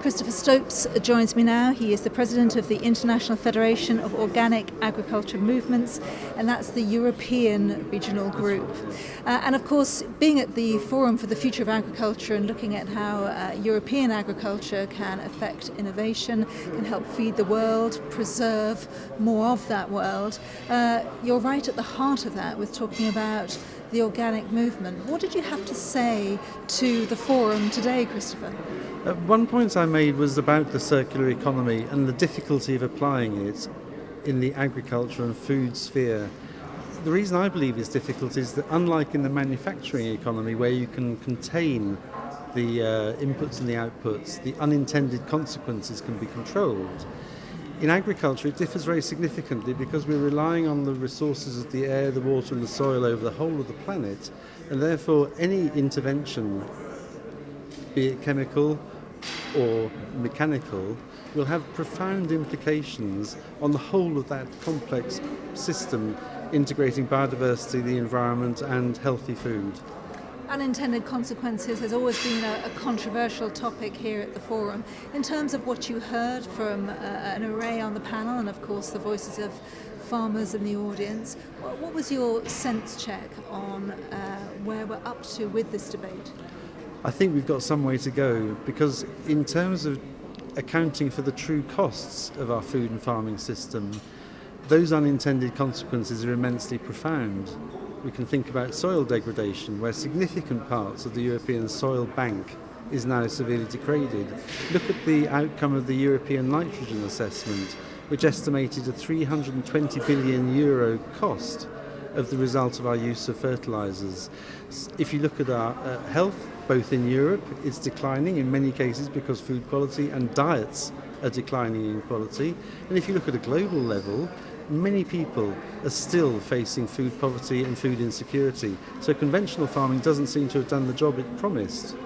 Christopher Stopes joins me now. He is the president of the International Federation of Organic Agriculture Movements, and that's the European regional group. And of course, being at the Forum for the Future of Agriculture and looking at how European agriculture can affect innovation, can help feed the world, preserve more of that world, you're right at the heart of that with talking about the organic movement. What did you have to say to the forum today, Christopher? One point I made was about the circular economy and the difficulty of applying it in the agriculture and food sphere. The reason I believe it's difficult is that unlike in the manufacturing economy where you can contain the inputs and the outputs, the unintended consequences can be controlled. In agriculture, it differs very significantly because we're relying on the resources of the air, the water and the soil over the whole of the planet, and therefore any intervention, be it chemical or mechanical, will have profound implications on the whole of that complex system, integrating biodiversity, the environment and healthy food. Unintended consequences has always been a controversial topic here at the forum. In terms of what you heard from an array on the panel and of course the voices of farmers in the audience, what was your sense check on where we're up to with this debate? I think we've got some way to go because in terms of accounting for the true costs of our food and farming system, those unintended consequences are immensely profound. We can think about soil degradation, where significant parts of the European soil bank is now severely degraded. Look at the outcome of the European nitrogen assessment, which estimated a €320 billion cost of the result of our use of fertilisers. If you look at our health, both in Europe, it's declining in many cases because food quality and diets are declining in quality. And if you look at a global level, many people are still facing food poverty and food insecurity. So conventional farming doesn't seem to have done the job it promised.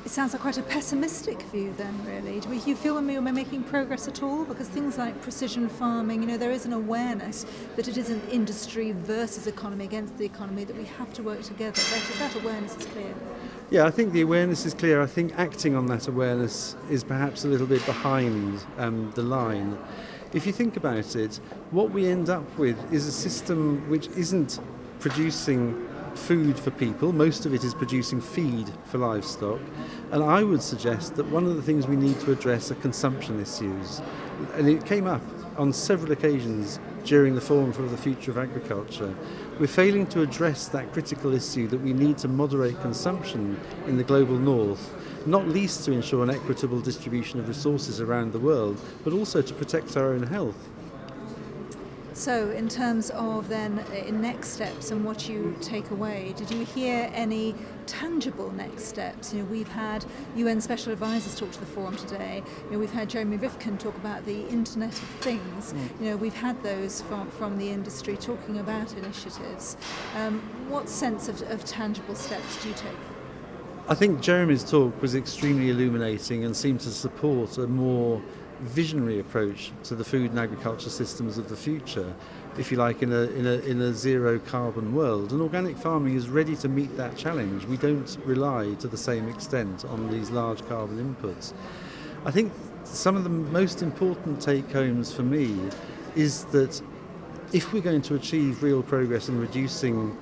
It sounds like quite a pessimistic view then, really. Do you feel when we're making progress at all? Because things like precision farming, there is an awareness that it isn't industry versus economy against the economy, that we have to work together. That awareness is clear. Yeah, I think the awareness is clear. I think acting on that awareness is perhaps a little bit behind the line. If you think about it, what we end up with is a system which isn't producing food for people. Most of it is producing feed for livestock. And I would suggest that one of the things we need to address are consumption issues. And it came up on several occasions during the Forum for the Future of Agriculture. We're failing to address that critical issue that we need to moderate consumption in the global north, not least to ensure an equitable distribution of resources around the world, but also to protect our own health. So in terms of then next steps and what you take away, did you hear any tangible next steps? We've had UN special advisors talk to the forum today. We've had Jeremy Rifkin talk about the Internet of Things. We've had those from the industry talking about initiatives. What sense of tangible steps do you take? I think Jeremy's talk was extremely illuminating and seemed to support a more visionary approach to the food and agriculture systems of the future, if you like, in a zero carbon world. And organic farming is ready to meet that challenge. We don't rely to the same extent on these large carbon inputs. I think some of the most important take-homes for me is that if we're going to achieve real progress in reducing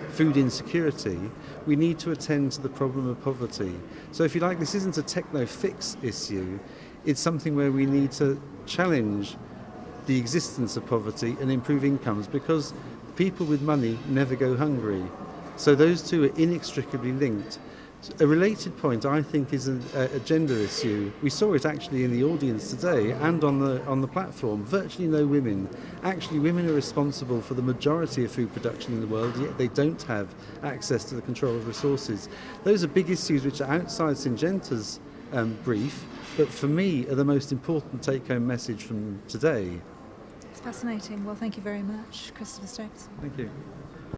food insecurity, we need to attend to the problem of poverty. So if you like, this isn't a techno-fix issue. It's something where we need to challenge the existence of poverty and improve incomes, because people with money never go hungry. So those two are inextricably linked. A related point, I think, is a gender issue. We saw it actually in the audience today and on the platform. Virtually no women. Actually, women are responsible for the majority of food production in the world, yet they don't have access to the control of resources. Those are big issues which are outside Syngenta's brief, but for me are the most important take-home message from today. It's fascinating. Well, thank you very much, Christopher Stopes. Thank you.